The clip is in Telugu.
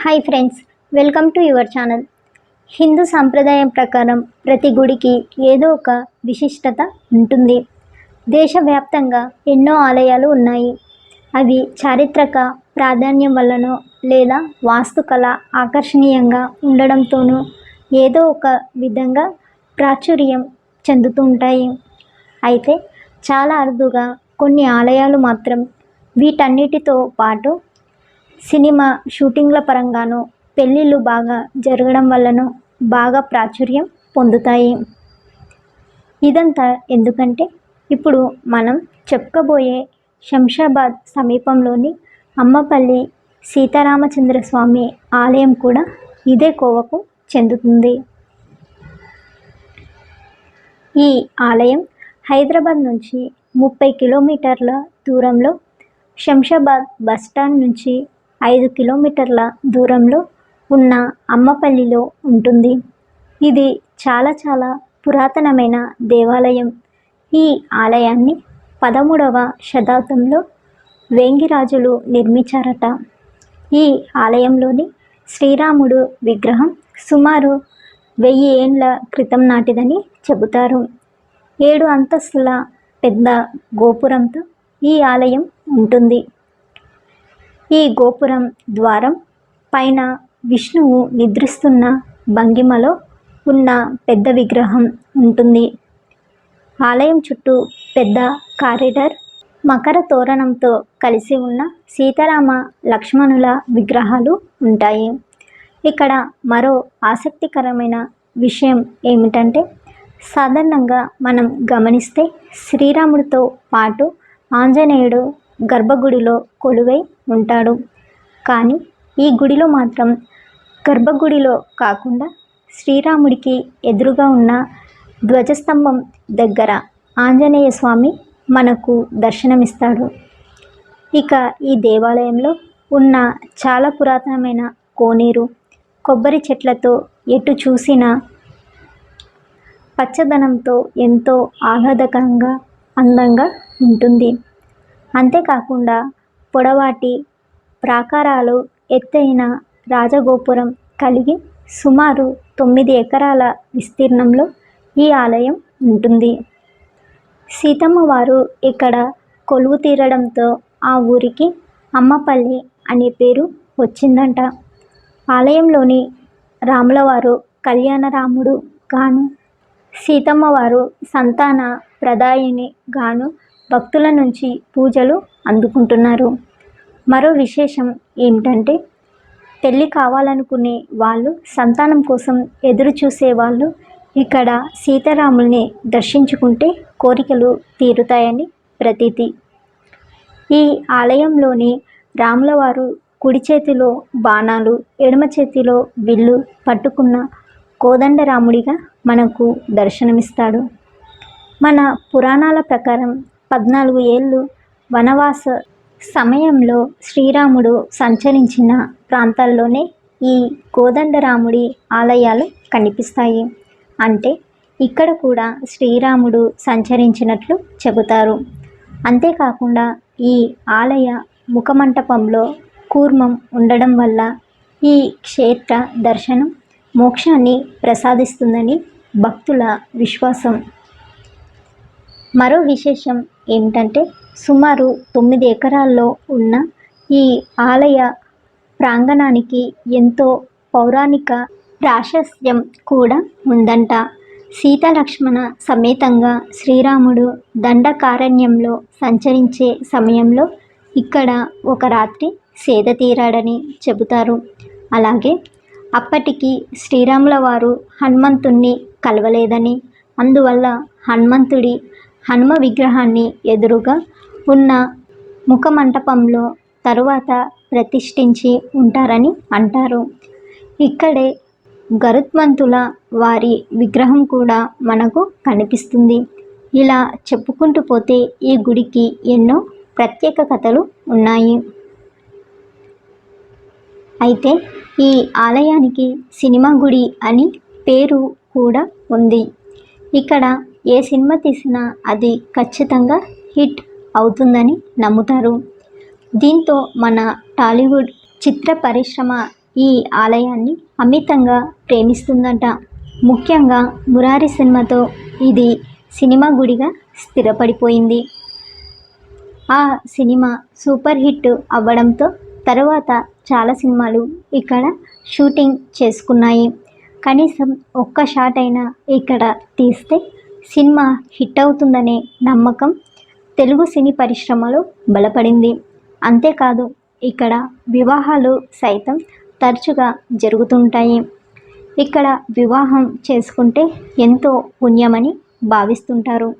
Hi friends, welcome to your channel. Hindu సాంప్రదాయం ప్రకారం ప్రతి గుడికి ఏదో ఒక విశిష్టత ఉంటుంది. దేశవ్యాప్తంగా ఎన్నో ఆలయాలు ఉన్నాయి. అవి చారిత్రక ప్రాధాన్యం వల్లనో లేదా వాస్తుకళ ఆకర్షణీయంగా ఉండడంతోనూ ఏదో ఒక విధంగా ప్రాచుర్యం చెందుతూ ఉంటాయి. అయితే చాలా అరుదుగా కొన్ని ఆలయాలు మాత్రం వీటన్నిటితో పాటు సినిమా షూటింగ్ల పరంగానో పెళ్ళిళ్ళు బాగా జరగడం వల్లనో బాగా ప్రాచుర్యం పొందుతాయి. ఇదంతా ఎందుకంటే ఇప్పుడు మనం చెప్పుకోబోయే శంషాబాద్ సమీపంలోని అమ్మపల్లి సీతారామచంద్రస్వామి ఆలయం కూడా ఇదే కోవకు చెందుతుంది. ఈ ఆలయం హైదరాబాద్ నుంచి 30 కిలోమీటర్ల దూరంలో, శంషాబాద్ బస్టాండ్ నుంచి 5 కిలోమీటర్ల దూరంలో ఉన్న అమ్మపల్లిలో ఉంటుంది. ఇది చాలా పురాతనమైన దేవాలయం. ఈ ఆలయాన్ని 13వ శతాబ్దంలో వేంగిరాజులు నిర్మించారట. ఈ ఆలయంలోని శ్రీరాముడు విగ్రహం సుమారు 1000 ఏండ్ల క్రితం నాటిదని చెబుతారు. 7 అంతస్తుల పెద్ద గోపురంతో ఈ ఆలయం ఉంటుంది. ఈ గోపురం ద్వారం పైన విష్ణువు నిద్రిస్తున్న భంగిమలో ఉన్న పెద్ద విగ్రహం ఉంటుంది. ఆలయం చుట్టూ పెద్ద కారిడార్, మకర తోరణంతో కలిసి ఉన్న సీతారామ లక్ష్మణుల విగ్రహాలు ఉంటాయి. ఇక్కడ మరో ఆసక్తికరమైన విషయం ఏమిటంటే, సాధారణంగా మనం గమనిస్తే శ్రీరాముడితో పాటు ఆంజనేయుడు గర్భగుడిలో కొలువై ఉంటాడు. కానీ ఈ గుడిలో మాత్రం గర్భగుడిలో కాకుండా శ్రీరాముడికి ఎదురుగా ఉన్న ధ్వజస్తంభం దగ్గర ఆంజనేయ స్వామి మనకు దర్శనమిస్తాడు. ఇక ఈ దేవాలయంలో ఉన్న చాలా పురాతనమైన కోనేరు, కొబ్బరి చెట్లతో ఎటు చూసినా పచ్చదనంతో ఎంతో ఆహ్లాదకరంగా అందంగా ఉంటుంది. అంతేకాకుండా పొడవాటి ప్రాకారాలు, ఎత్తైన రాజగోపురం కలిగి సుమారు 9 ఎకరాల విస్తీర్ణంలో ఈ ఆలయం ఉంటుంది. సీతమ్మ వారు ఇక్కడ కొలువు తీరడంతో ఆ ఊరికి అమ్మపల్లి అనే పేరు వచ్చిందంట. ఆలయంలోని రాములవారు కళ్యాణరాముడు గాను, సీతమ్మ వారు సంతాన ప్రదాయిని గాను భక్తుల నుంచి పూజలు అందుకుంటున్నారు. మరో విశేషం ఏమిటంటే, పెళ్ళి కావాలనుకునే వాళ్ళు, సంతానం కోసం ఎదురు చూసే వాళ్ళు ఇక్కడ సీతారాముల్ని దర్శించుకుంటే కోరికలు తీరుతాయని ప్రతీతి. ఈ ఆలయంలోని రాములవారు కుడి చేతిలో బాణాలు, ఎడమ చేతిలో విల్లు పట్టుకున్న కోదండరాముడిగా మనకు దర్శనమిస్తాడు. మన పురాణాల ప్రకారం 14 ఏళ్ళు వనవాస సమయంలో శ్రీరాముడు సంచరించిన ప్రాంతాల్లోనే ఈ కోదండరాముడి ఆలయాలు కనిపిస్తాయి. అంటే ఇక్కడ కూడా శ్రీరాముడు సంచరించినట్లు చెబుతారు. అంతేకాకుండా ఈ ఆలయ ముఖమంటపంలో కూర్మం ఉండడం వల్ల ఈ క్షేత్ర దర్శనం మోక్షాన్ని ప్రసాదిస్తుందని భక్తుల విశ్వాసం. మరో విశేషం ఏమిటంటే, సుమారు 9 ఎకరాల్లో ఉన్న ఈ ఆలయ ప్రాంగణానికి ఎంతో పౌరాణిక ప్రాశస్త్యం కూడా ఉందంట. సీతాలక్ష్మణ సమేతంగా శ్రీరాముడు దండకారణ్యంలో సంచరించే సమయంలో ఇక్కడ ఒక రాత్రి సేద తీరాడని చెబుతారు. అలాగే అప్పటికి శ్రీరాముల వారు హనుమంతుణ్ణి కలవలేదని, అందువల్ల హనుమ విగ్రహాన్ని ఎదురుగా ఉన్న ముఖమంటపంలో తరువాత ప్రతిష్ఠించి ఉంటారని అంటారు. ఇక్కడే గరుత్మంతుల వారి విగ్రహం కూడా మనకు కనిపిస్తుంది. ఇలా చెప్పుకుంటూ పోతే ఈ గుడికి ఎన్నో ప్రత్యేక కథలు ఉన్నాయి. అయితే ఈ ఆలయానికి సినిమా గుడి అని పేరు కూడా ఉంది. ఇక్కడ ఏ సినిమా తీసినా అది ఖచ్చితంగా హిట్ అవుతుందని నమ్ముతారు. దీంతో మన టాలీవుడ్ చిత్ర పరిశ్రమ ఈ ఆలయాన్ని అమితంగా ప్రేమిస్తుందట. ముఖ్యంగా మురారి సినిమాతో ఇది సినిమా గుడిగా స్థిరపడిపోయింది. ఆ సినిమా సూపర్ హిట్ అవ్వడంతో తర్వాత చాలా సినిమాలు ఇక్కడ షూటింగ్ చేసుకున్నాయి. కనీసం ఒక్క షాట్ అయినా ఇక్కడ తీస్తే సినిమా హిట్ అవుతుందనే నమ్మకం తెలుగు సినీ పరిశ్రమలో బలపడింది. అంతేకాదు ఇక్కడ వివాహాలు సైతం తరచుగా జరుగుతుంటాయి. ఇక్కడ వివాహం చేసుకుంటే ఎంతో పుణ్యమని భావిస్తుంటారు.